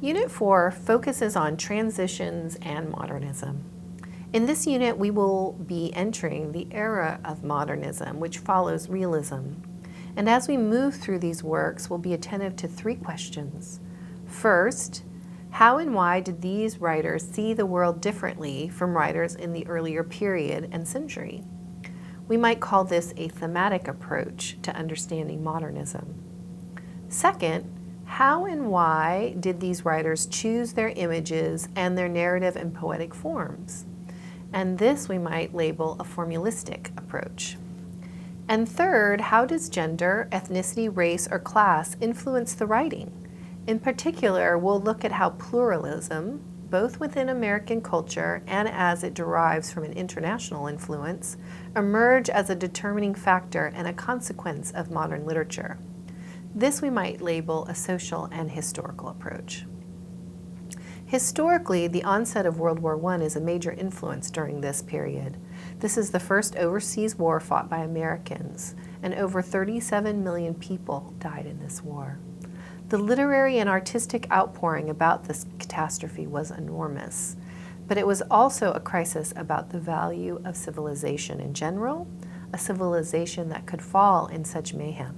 Unit 4 focuses on transitions and modernism. In this unit, we will be entering the era of modernism, which follows realism. And as we move through these works, we'll be attentive to three questions. First, how and why did these writers see the world differently from writers in the earlier period and century? We might call this a thematic approach to understanding modernism. Second, how and why did these writers choose their images and their narrative and poetic forms? And this we might label a formalistic approach. And third, how does gender, ethnicity, race, or class influence the writing? In particular, we'll look at how pluralism, both within American culture and as it derives from an international influence, emerge as a determining factor and a consequence of modern literature. This we might label a social and historical approach. Historically, the onset of World War I is a major influence during this period. This is the first overseas war fought by Americans, and over 37 million people died in this war. The literary and artistic outpouring about this catastrophe was enormous, but it was also a crisis about the value of civilization in general, a civilization that could fall in such mayhem.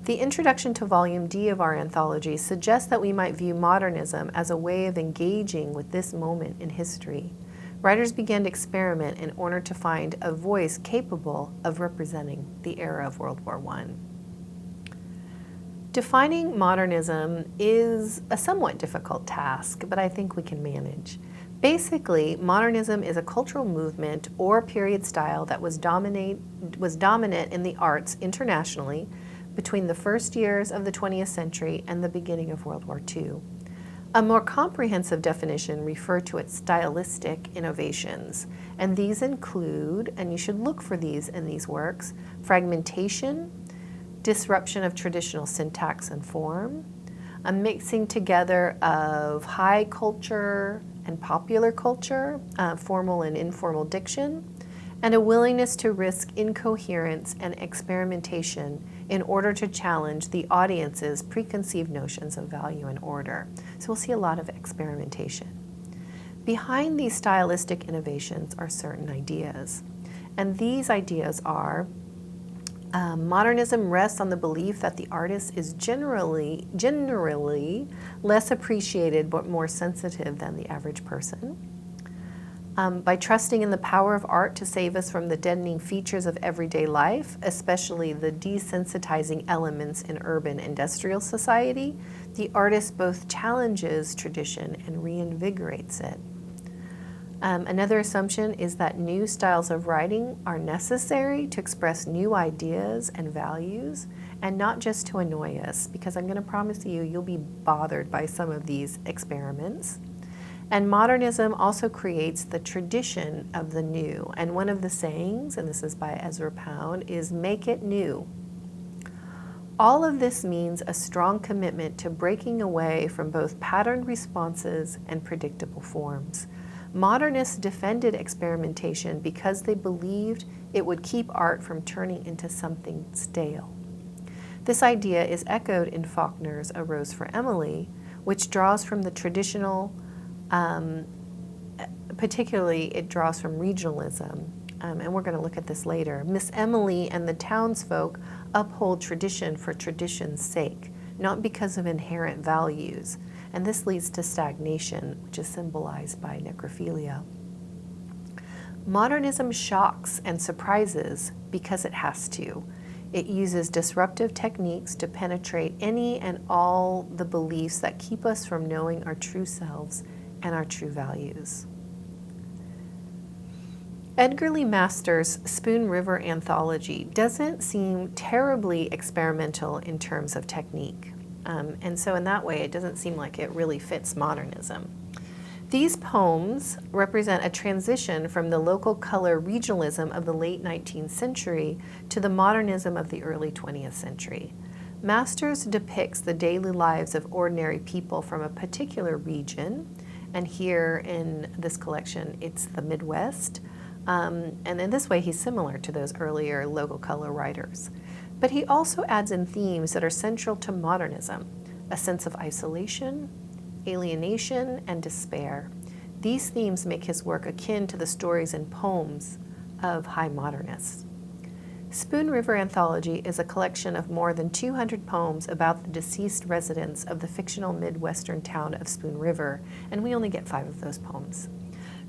The introduction to Volume D of our anthology suggests that we might view modernism as a way of engaging with this moment in history. Writers began to experiment in order to find a voice capable of representing the era of World War I. Defining modernism is a somewhat difficult task, but I think we can manage. Basically, modernism is a cultural movement or period style that was dominant in the arts internationally between the first years of the 20th century and the beginning of World War II. A more comprehensive definition refers to its stylistic innovations, and these include, and you should look for these in these works, fragmentation, disruption of traditional syntax and form, a mixing together of high culture and popular culture, formal and informal diction, and a willingness to risk incoherence and experimentation in order to challenge the audience's preconceived notions of value and order. So we'll see a lot of experimentation. Behind these stylistic innovations are certain ideas, and these ideas are modernism rests on the belief that the artist is generally less appreciated but more sensitive than the average person. By trusting in the power of art to save us from the deadening features of everyday life, especially the desensitizing elements in urban industrial society, the artist both challenges tradition and reinvigorates it. Another assumption is that new styles of writing are necessary to express new ideas and values, and not just to annoy us, because I'm going to promise you, you'll be bothered by some of these experiments. And modernism also creates the tradition of the new. And one of the sayings, and this is by Ezra Pound, is make it new. All of this means a strong commitment to breaking away from both patterned responses and predictable forms. Modernists defended experimentation because they believed it would keep art from turning into something stale. This idea is echoed in Faulkner's A Rose for Emily, which draws from the traditional particularly it draws from regionalism, and we're going to look at this later. Miss Emily and the townsfolk uphold tradition for tradition's sake, not because of inherent values, and this leads to stagnation, which is symbolized by necrophilia. Modernism shocks and surprises because it has to. It uses disruptive techniques to penetrate any and all the beliefs that keep us from knowing our true selves and our true values. Edgar Lee Masters' Spoon River anthology doesn't seem terribly experimental in terms of technique. And so in that way, it doesn't seem like it really fits modernism. These poems represent a transition from the local color regionalism of the late 19th century to the modernism of the early 20th century. Masters depicts the daily lives of ordinary people from a particular region, and here in this collection, it's the Midwest. And in this way, he's similar to those earlier local color writers. But he also adds in themes that are central to modernism: a sense of isolation, alienation, and despair. These themes make his work akin to the stories and poems of high modernists. Spoon River Anthology is a collection of more than 200 poems about the deceased residents of the fictional Midwestern town of Spoon River, and we only get 5 of those poems.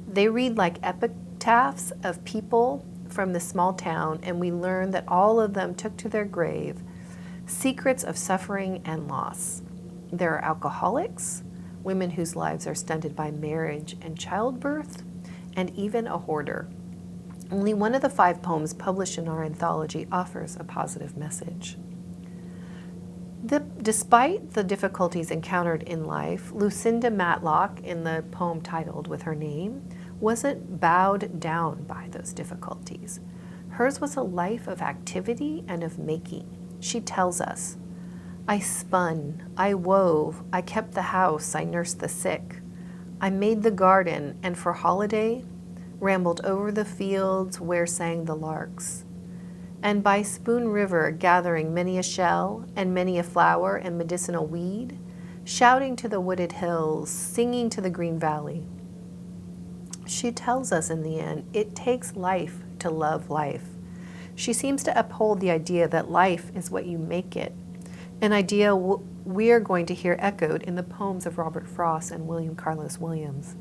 They read like epitaphs of people from the small town, and we learn that all of them took to their grave secrets of suffering and loss. There are alcoholics, women whose lives are stunted by marriage and childbirth, and even a hoarder. Only one of the 5 poems published in our anthology offers a positive message. Despite the difficulties encountered in life, Lucinda Matlock, in the poem titled with her name, wasn't bowed down by those difficulties. Hers was a life of activity and of making. She tells us, "I spun, I wove, I kept the house, I nursed the sick. I made the garden, and for holiday, rambled over the fields where sang the larks. And by Spoon River gathering many a shell and many a flower and medicinal weed, shouting to the wooded hills, singing to the green valley." She tells us in the end, it takes life to love life. She seems to uphold the idea that life is what you make it, an idea we are going to hear echoed in the poems of Robert Frost and William Carlos Williams.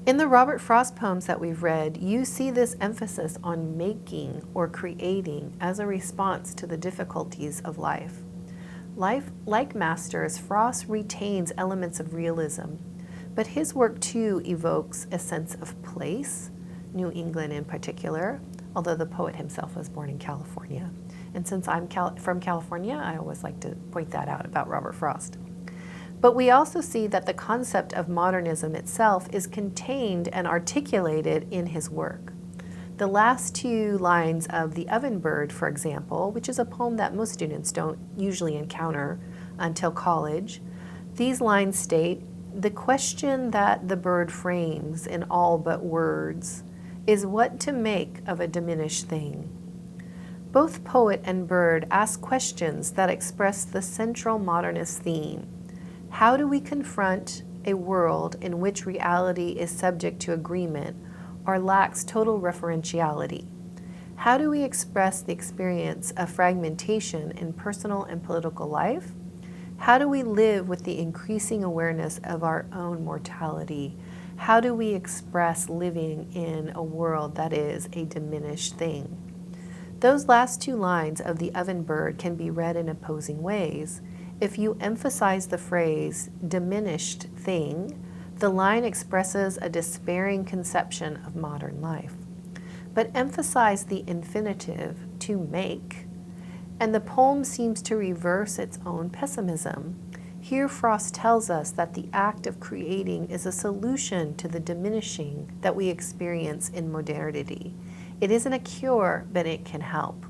In the Robert Frost poems that we've read, you see this emphasis on making or creating as a response to the difficulties of life. Life, like Masters, Frost retains elements of realism, but his work too evokes a sense of place, New England in particular, although the poet himself was born in California. And since I'm from California, I always like to point that out about Robert Frost. But we also see that the concept of modernism itself is contained and articulated in his work. The last 2 lines of The Oven Bird, for example, which is a poem that most students don't usually encounter until college, these lines state, "The question that the bird frames in all but words is what to make of a diminished thing." Both poet and bird ask questions that express the central modernist theme. How do we confront a world in which reality is subject to agreement or lacks total referentiality? How do we express the experience of fragmentation in personal and political life? How do we live with the increasing awareness of our own mortality? How do we express living in a world that is a diminished thing? Those last 2 lines of The Oven Bird can be read in opposing ways. If you emphasize the phrase diminished thing, the line expresses a despairing conception of modern life. But emphasize the infinitive, to make, and the poem seems to reverse its own pessimism. Here Frost tells us that the act of creating is a solution to the diminishing that we experience in modernity. It isn't a cure, but it can help.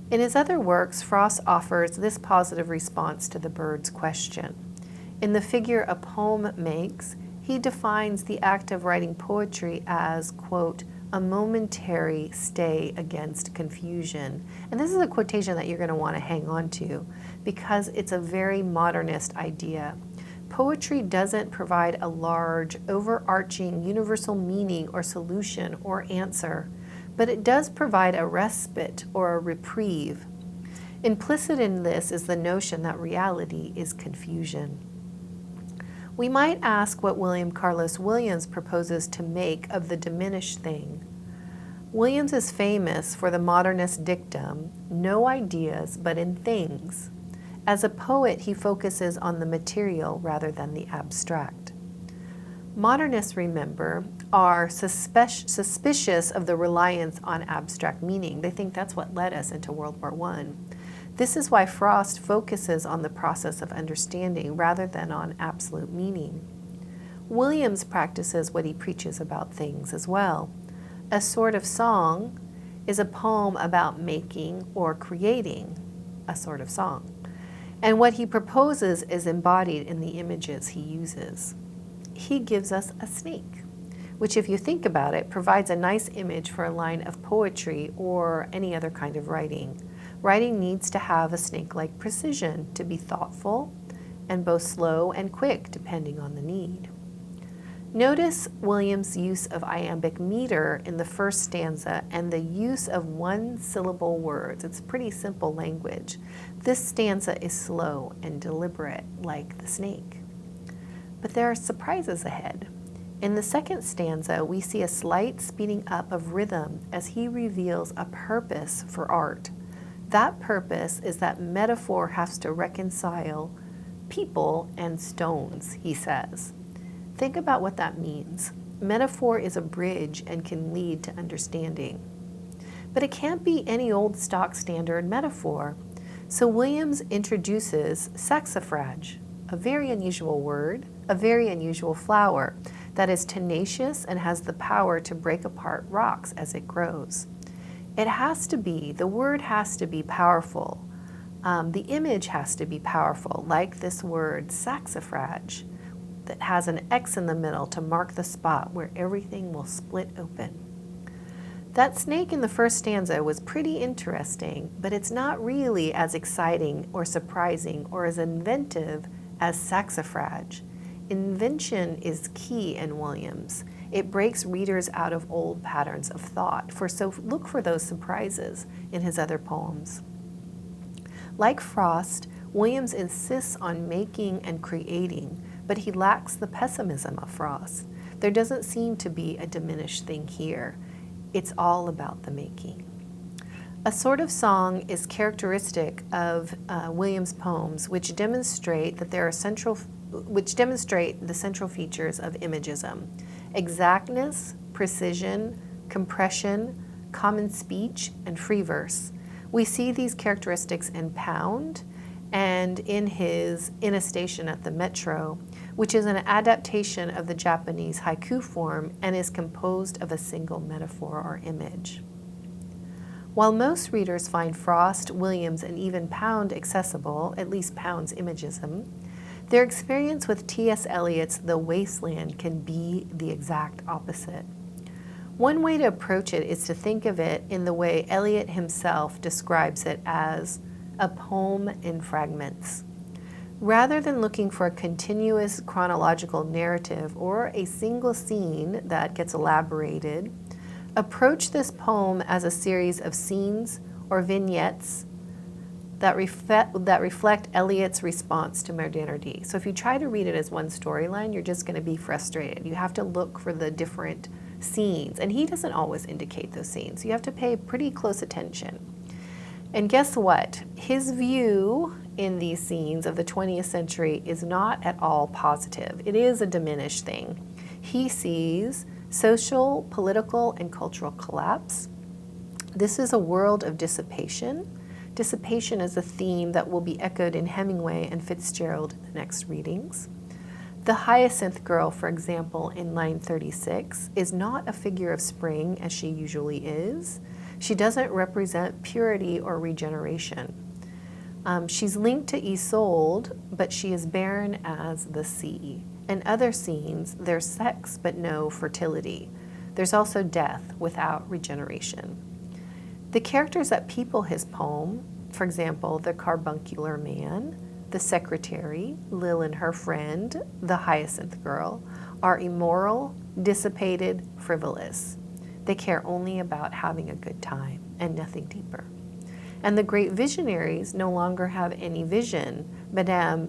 In his other works, Frost offers this positive response to the bird's question. In the figure a poem makes, he defines the act of writing poetry as, quote, "a momentary stay against confusion." And this is a quotation that you're going to want to hang on to because it's a very modernist idea. Poetry doesn't provide a large, overarching, universal meaning or solution or answer, but it does provide a respite or a reprieve. Implicit in this is the notion that reality is confusion. We might ask what William Carlos Williams proposes to make of the diminished thing. Williams is famous for the modernist dictum, "no ideas but in things." As a poet, he focuses on the material rather than the abstract. Modernists, remember, are suspicious of the reliance on abstract meaning. They think that's what led us into World War I. This is why Frost focuses on the process of understanding rather than on absolute meaning. Williams practices what he preaches about things as well. A Sort of Song is a poem about making or creating a sort of song. And what he proposes is embodied in the images he uses. He gives us a snake, which, if you think about it, provides a nice image for a line of poetry or any other kind of writing. Writing needs to have a snake-like precision to be thoughtful and both slow and quick depending on the need. Notice Williams' use of iambic meter in the first stanza and the use of one-syllable words. It's pretty simple language. This stanza is slow and deliberate, like the snake. But there are surprises ahead. In the second stanza, we see a slight speeding up of rhythm as he reveals a purpose for art. That purpose is that metaphor has to reconcile people and stones, he says. Think about what that means. Metaphor is a bridge and can lead to understanding. But it can't be any old stock standard metaphor. So Williams introduces saxifrage, a very unusual word, a very unusual flower that is tenacious and has the power to break apart rocks as it grows. It has to be, the word has to be powerful. The image has to be powerful, like this word, saxifrage, that has an X in the middle to mark the spot where everything will split open. That snake in the first stanza was pretty interesting, but it's not really as exciting or surprising or as inventive as saxifrage. Invention is key in Williams. It breaks readers out of old patterns of thought, so look for those surprises in his other poems. Like Frost, Williams insists on making and creating, but he lacks the pessimism of Frost. There doesn't seem to be a diminished thing here. It's all about the making. A sort of song is characteristic of Williams' poems, which demonstrate the central features of imagism: exactness, precision, compression, common speech, and free verse. We see these characteristics in Pound and in his In a Station at the Metro, which is an adaptation of the Japanese haiku form and is composed of a single metaphor or image. While most readers find Frost, Williams, and even Pound accessible, at least Pound's imagism, their experience with T.S. Eliot's The Wasteland can be the exact opposite. One way to approach it is to think of it in the way Eliot himself describes it as a poem in fragments. Rather than looking for a continuous chronological narrative or a single scene that gets elaborated, approach this poem as a series of scenes or vignettes that reflect Eliot's response to modernity. So if you try to read it as one storyline, you're just going to be frustrated. You have to look for the different scenes, and he doesn't always indicate those scenes. You have to pay pretty close attention. And guess what? His view in these scenes of the 20th century is not at all positive. It is a diminished thing. He sees social, political, and cultural collapse. This is a world of dissipation. Dissipation is a theme that will be echoed in Hemingway and Fitzgerald in the next readings. The hyacinth girl, for example, in line 36, is not a figure of spring as she usually is. She doesn't represent purity or regeneration. She's linked to Isolde, but she is barren as the sea. In other scenes, there's sex but no fertility. There's also death without regeneration. The characters that people his poem, for example, the carbuncular man, the secretary, Lil and her friend, the hyacinth girl, are immoral, dissipated, frivolous. They care only about having a good time and nothing deeper. And the great visionaries no longer have any vision. Madame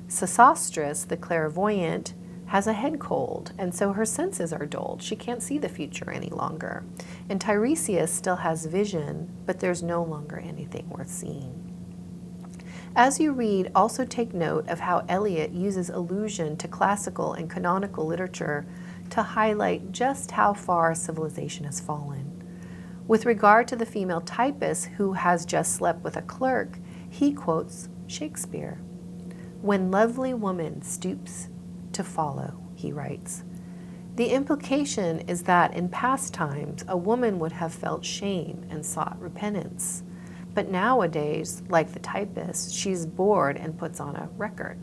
Sosostris, the clairvoyant, has a head cold, and so her senses are dulled. She can't see the future any longer. And Tiresias still has vision, but there's no longer anything worth seeing. As you read, also take note of how Eliot uses allusion to classical and canonical literature to highlight just how far civilization has fallen. With regard to the female typist who has just slept with a clerk, he quotes Shakespeare. "When lovely woman stoops to follow," he writes. The implication is that in past times, a woman would have felt shame and sought repentance. But nowadays, like the typist, she's bored and puts on a record.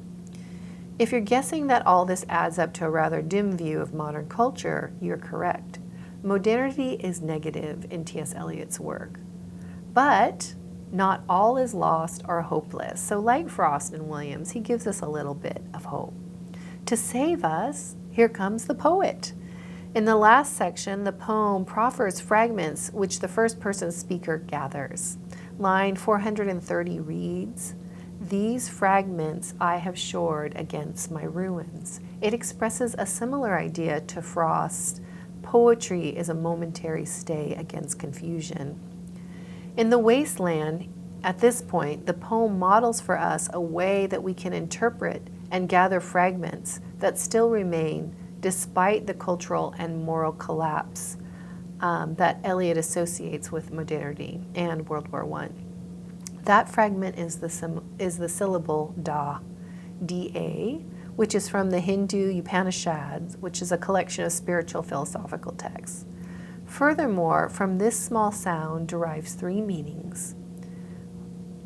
If you're guessing that all this adds up to a rather dim view of modern culture, you're correct. Modernity is negative in T.S. Eliot's work. But Not all is lost or hopeless. So like Frost and Williams, he gives us a little bit of hope. To save us, here comes the poet. In the last section, the poem proffers fragments which the first-person speaker gathers. Line 430 reads, "These fragments I have shored against my ruins." It expresses a similar idea to Frost. Poetry is a momentary stay against confusion. In The Wasteland, at this point, the poem models for us a way that we can interpret and gather fragments that still remain despite the cultural and moral collapse that Eliot associates with modernity and World War I. That fragment is the syllable da, D-A, which is from the Hindu Upanishads, which is a collection of spiritual philosophical texts. Furthermore, from this small sound derives three meanings: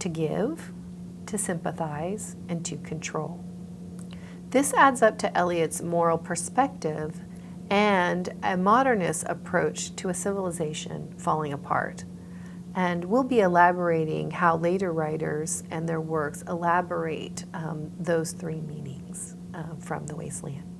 to give, to sympathize, and to control. This adds up to Eliot's moral perspective and a modernist approach to a civilization falling apart. And we'll be elaborating how later writers and their works elaborate those three meanings from The Wasteland.